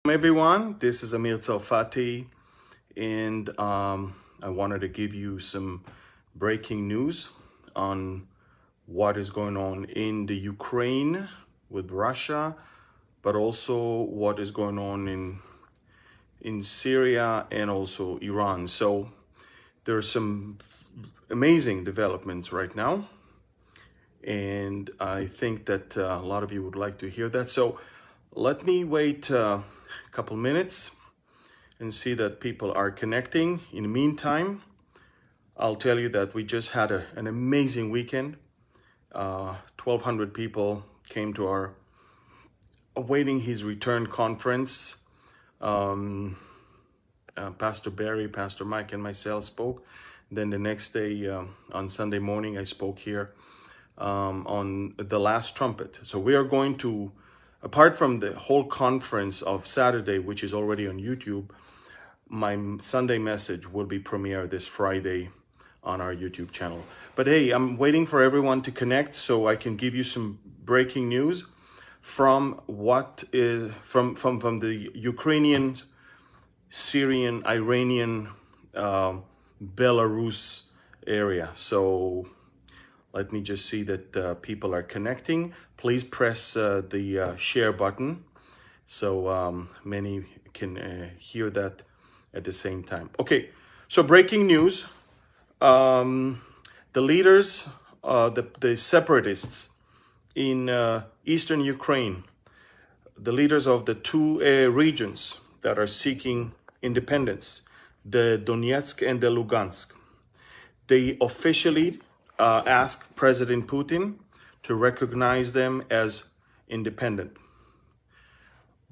Everyone, this is Amir Tsarfati, and I wanted to give you some breaking news on what is going on in the Ukraine with Russia, but also what is going on in Syria and also Iran. So there are some amazing developments right now, and I think that a lot of you would like to hear that. So let me wait a couple minutes and see that people are connecting. In the meantime, I'll tell you that we just had an amazing weekend. 1,200 people came to our awaiting his return conference. Pastor Barry, Pastor Mike, and myself spoke. Then the next day, on Sunday morning, I spoke here on the last trumpet. So we are going to, apart from the whole conference of Saturday, which is already on YouTube, my Sunday message will be premiered this Friday on our YouTube channel. But hey, I'm waiting for everyone to connect so I can give you some breaking news from what is from the Ukrainian, Syrian, Iranian, Belarus area. So let me just see that people are connecting. Please press the share button so many can hear that at the same time. Okay, so breaking news. The leaders, the separatists in eastern Ukraine, the leaders of the two regions that are seeking independence, the Donetsk and the Lugansk, they officially asked President Putin to recognize them as independent.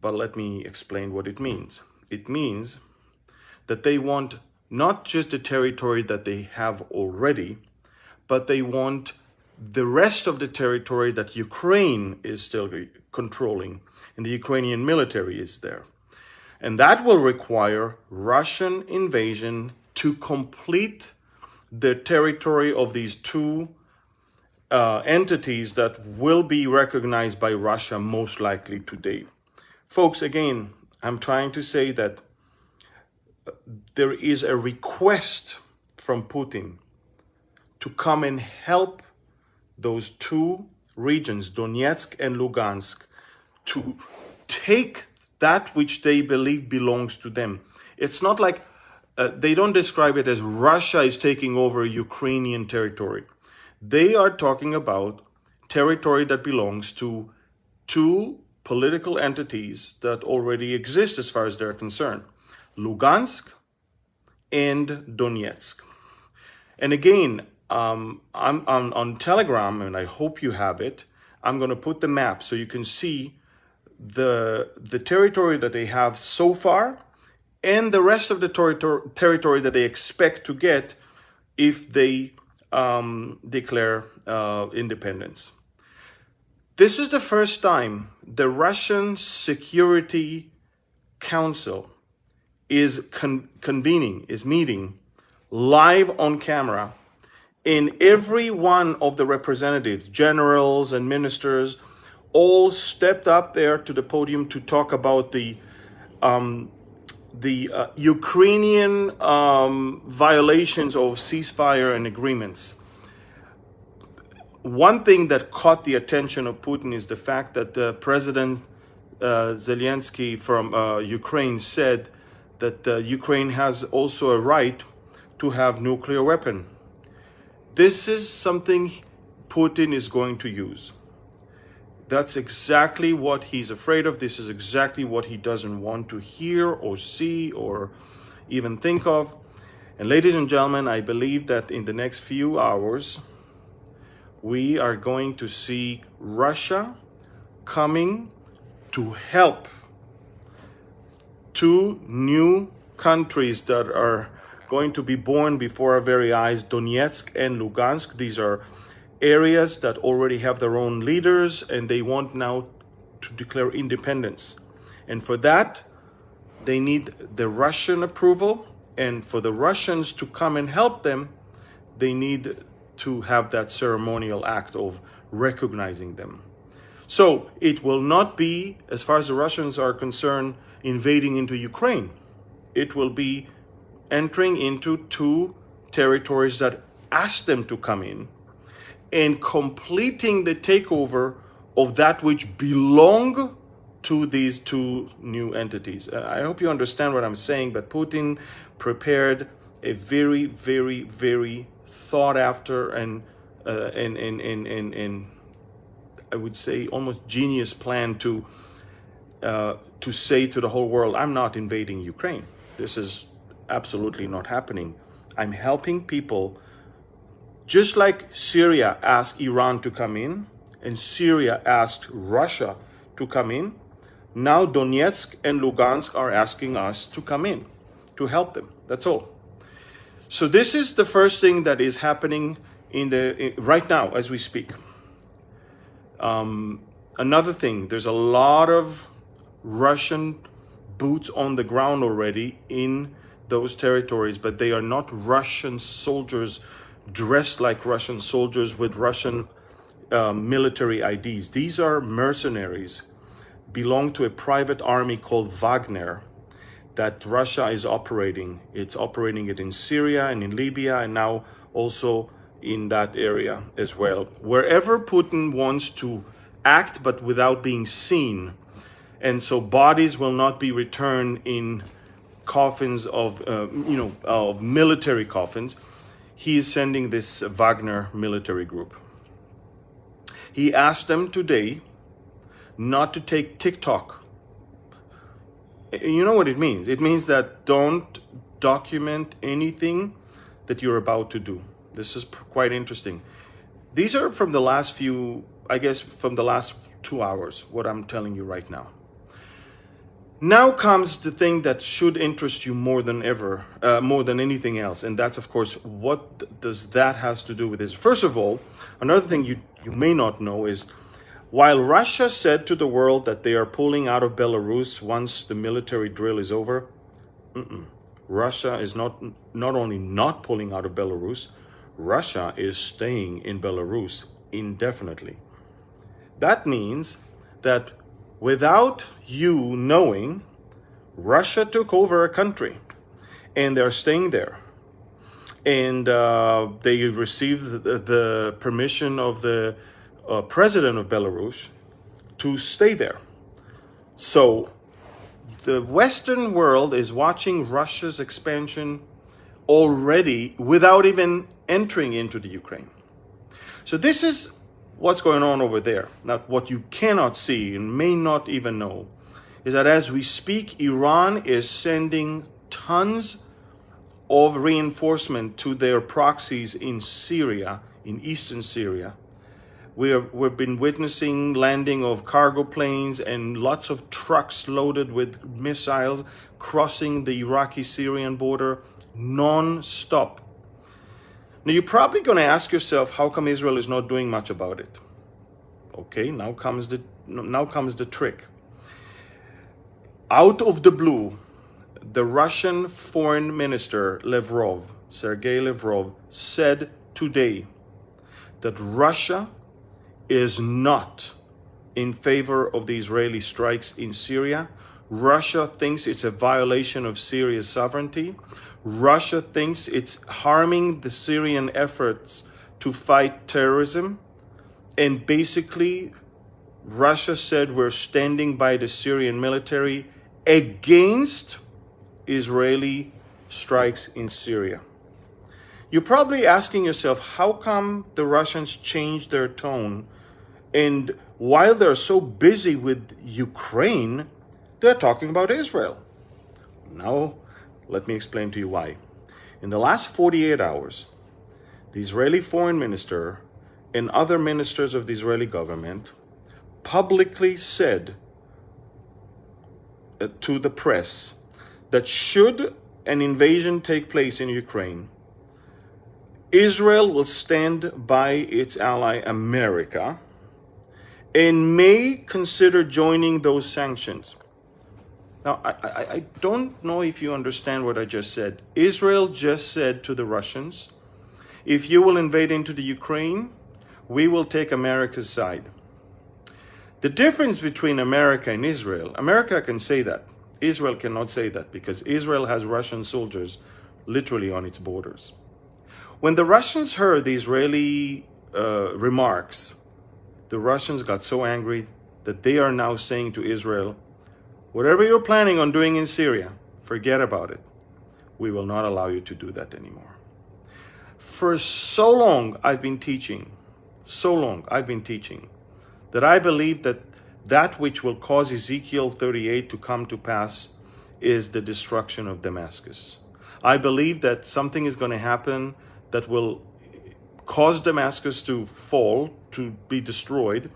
But let me explain what it means. It means that they want not just the territory that they have already, but they want the rest of the territory that Ukraine is still controlling, and the Ukrainian military is there. And that will require Russian invasion to complete the territory of these two entities that will be recognized by Russia most likely today. Folks, again, I'm trying to say that there is a request from Putin to come and help those two regions, Donetsk and Lugansk, to take that which they believe belongs to them. It's not like they don't describe it as Russia is taking over Ukrainian territory. They are talking about territory that belongs to two political entities that already exist as far as they're concerned. Lugansk and Donetsk. And again, I'm on Telegram, and I hope you have it. I'm going to put the map so you can see the territory that they have so far and the rest of the territory that they expect to get if they declare independence. This is the first time the Russian Security Council is meeting live on camera, and every one of the representatives, generals and ministers, all stepped up there to the podium to talk about the Ukrainian violations of ceasefire and agreements. One thing that caught the attention of Putin is the fact that President Zelensky from Ukraine said that Ukraine has also a right to have nuclear weapon. This is something Putin is going to use. That's exactly what he's afraid of. This is exactly what he doesn't want to hear or see or even think of. And ladies and gentlemen, I believe that in the next few hours, we are going to see Russia coming to help two new countries that are going to be born before our very eyes, Donetsk and Lugansk. These are areas that already have their own leaders, and they want now to declare independence. And for that, they need the Russian approval. And for the Russians to come and help them, they need to have that ceremonial act of recognizing them. So it will not be, as far as the Russians are concerned, invading into Ukraine. It will be entering into 2 territories that asked them to come in and completing the takeover of that which belong to these 2 new entities. I hope you understand what I'm saying, but Putin prepared a very, very, very thought after and I would say almost genius plan to say to the whole world, I'm not invading Ukraine. This is absolutely not happening. I'm helping people, just like Syria asked Iran to come in and Syria asked Russia to come in. Now Donetsk and Lugansk are asking us to come in, to help them. That's all. So this is the first thing that is happening right now as we speak. Another thing, there's a lot of Russian boots on the ground already in those territories, but they are not Russian soldiers dressed like Russian soldiers with Russian military IDs. These are mercenaries, belong to a private army called Wagner that Russia is operating. It's operating it in Syria and in Libya and now also in that area as well. Wherever Putin wants to act, but without being seen. And so bodies will not be returned in coffins of, of military coffins. He is sending this Wagner military group. He asked them today not to take TikTok. You know what it means? It means that don't document anything that you're about to do. This is quite interesting. These are from the last few, I guess, from the last 2 hours, what I'm telling you right now. Now comes the thing that should interest you more than ever, more than anything else. And that's, of course, what does that has to do with this? First of all, another thing you may not know is, while Russia said to the world that they are pulling out of Belarus once the military drill is over, Russia is not only not pulling out of Belarus, Russia is staying in Belarus indefinitely. That means that without you knowing, Russia took over a country and they're staying there. And they received the permission of the president of Belarus to stay there. So the Western world is watching Russia's expansion already without even entering into the Ukraine. So this is what's going on over there. Now, what you cannot see and may not even know is that as we speak, Iran is sending tons of reinforcement to their proxies in Syria, in eastern Syria. We've been witnessing landing of cargo planes and lots of trucks loaded with missiles crossing the Iraqi-Syrian border non-stop. Now, you're probably going to ask yourself, how come Israel is not doing much about it? Okay, now comes the trick. Out of the blue, the Russian foreign minister, Sergei Lavrov, said today that Russia is not in favor of the Israeli strikes in Syria. Russia thinks it's a violation of Syria's sovereignty. Russia thinks it's harming the Syrian efforts to fight terrorism. And basically, Russia said we're standing by the Syrian military against Israeli strikes in Syria. You're probably asking yourself, how come the Russians changed their tone? And while they're so busy with Ukraine, they're talking about Israel. Now, let me explain to you why. In the last 48 hours, the Israeli foreign minister and other ministers of the Israeli government publicly said to the press that should an invasion take place in Ukraine, Israel will stand by its ally America and may consider joining those sanctions. Now, I don't know if you understand what I just said. Israel just said to the Russians, if you will invade into the Ukraine, we will take America's side. The difference between America and Israel, America can say that. Israel cannot say that because Israel has Russian soldiers literally on its borders. When the Russians heard the Israeli remarks, the Russians got so angry that they are now saying to Israel, whatever you're planning on doing in Syria, forget about it. We will not allow you to do that anymore. For so long I've been teaching, that I believe that that which will cause Ezekiel 38 to come to pass is the destruction of Damascus. I believe that something is going to happen that will cause Damascus to fall, to be destroyed.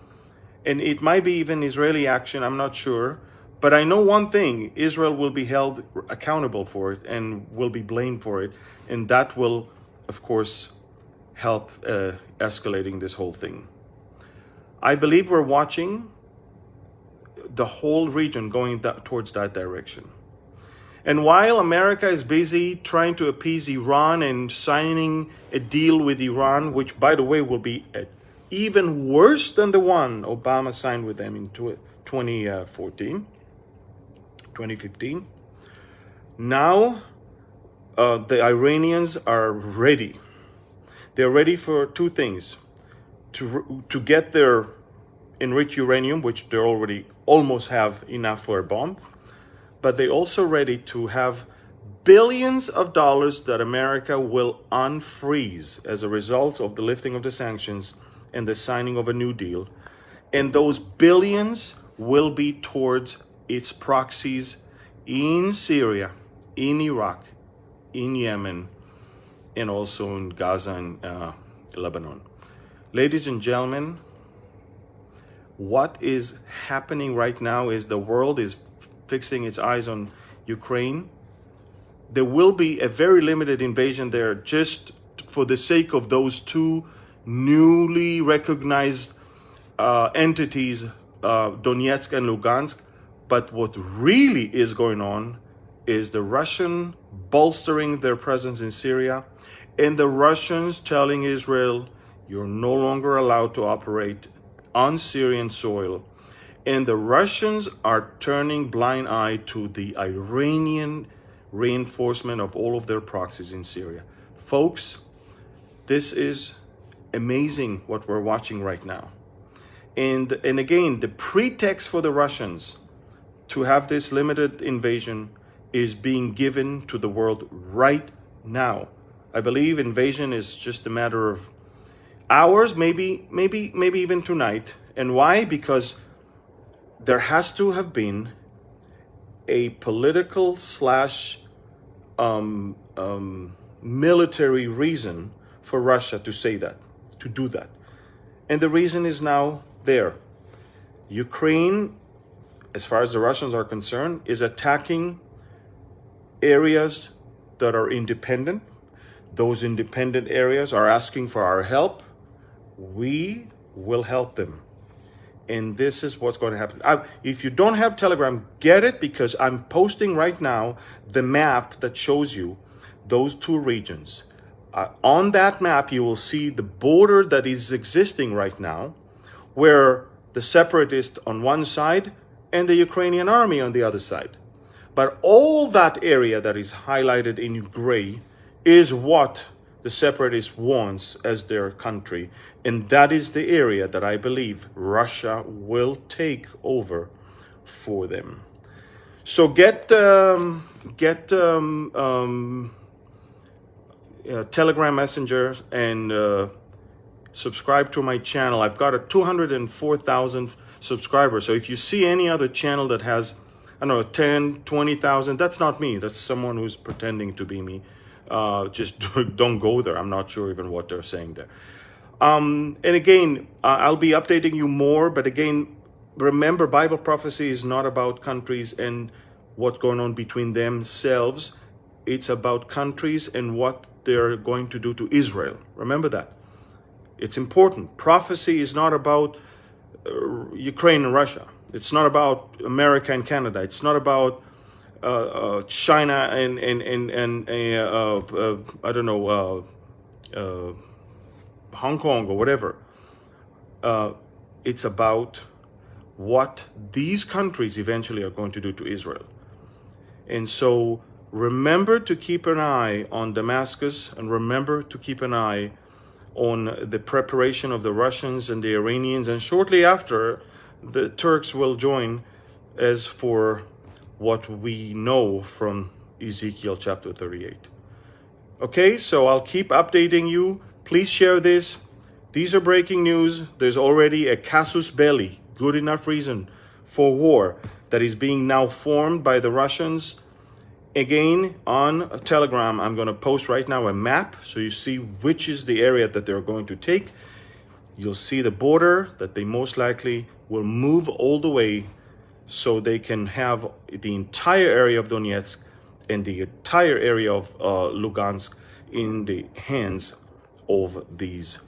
And it might be even Israeli action, I'm not sure. But I know one thing, Israel will be held accountable for it and will be blamed for it. And that will, of course, help escalating this whole thing. I believe we're watching the whole region going towards that direction. And while America is busy trying to appease Iran and signing a deal with Iran, which, by the way, will be even worse than the one Obama signed with them in 2015, now the Iranians are ready. They're ready for two things: to get their enriched uranium, which they already almost have enough for a bomb, but they're also ready to have billions of dollars that America will unfreeze as a result of the lifting of the sanctions and the signing of a new deal. And those billions will be towards its proxies in Syria, in Iraq, in Yemen, and also in Gaza and Lebanon. Ladies and gentlemen, what is happening right now is the world is fixing its eyes on Ukraine. There will be a very limited invasion there just for the sake of those two newly recognized entities, Donetsk and Lugansk. But what really is going on is the Russian bolstering their presence in Syria and the Russians telling Israel, you're no longer allowed to operate on Syrian soil. And the Russians are turning blind eye to the Iranian reinforcement of all of their proxies in Syria. Folks, this is amazing what we're watching right now. And again, the pretext for the Russians to have this limited invasion is being given to the world right now. I believe invasion is just a matter of hours, maybe even tonight. And why? Because there has to have been a political / military reason for Russia to say that, to do that. And the reason is now there. Ukraine, as far as the Russians are concerned, is attacking areas that are independent. Those independent areas are asking for our help. We will help them. And this is what's going to happen. If you don't have Telegram, get it, because I'm posting right now the map that shows you those two regions. On that map, you will see the border that is existing right now, where the separatists on one side and the Ukrainian army on the other side. But all that area that is highlighted in gray is what the separatists wants as their country. And that is the area that I believe Russia will take over for them. So get Telegram Messenger and subscribe to my channel. I've got a 204,000 subscribers. So if you see any other channel that has, I don't know, 10, 20,000, that's not me. That's someone who's pretending to be me. Just don't go there. I'm not sure even what they're saying there. And again, I'll be updating you more. But again, remember, Bible prophecy is not about countries and what's going on between themselves. It's about countries and what they're going to do to Israel. Remember that. It's important. Prophecy is not about Ukraine and Russia. It's not about America and Canada. It's not about China and I don't know, Hong Kong or whatever. It's about what these countries eventually are going to do to Israel. And so remember to keep an eye on Damascus, and remember to keep an eye on the preparation of the Russians and the Iranians, and shortly after, the Turks will join, as for what we know from Ezekiel chapter 38. Okay, so I'll keep updating you. Please share this. These are breaking news. There's already a casus belli, good enough reason for war, that is being now formed by the Russians. Again, on Telegram, I'm going to post right now a map so you see which is the area that they're going to take. You'll see the border that they most likely will move all the way, so they can have the entire area of Donetsk and the entire area of Lugansk in the hands of these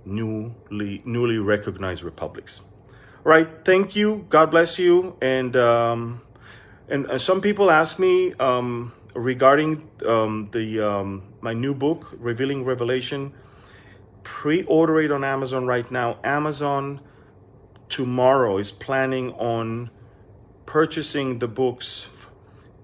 newly recognized republics. All right, thank you. God bless you. And some people ask me regarding my new book, Revealing Revelation. Pre-order it on Amazon right now. Amazon tomorrow is planning on purchasing the books,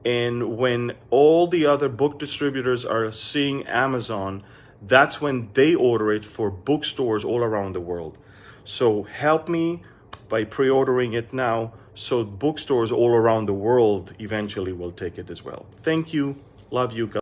and when all the other book distributors are seeing Amazon, that's when they order it for bookstores all around the world. So help me by pre-ordering it now, so bookstores all around the world eventually will take it as well. Thank you. Love you.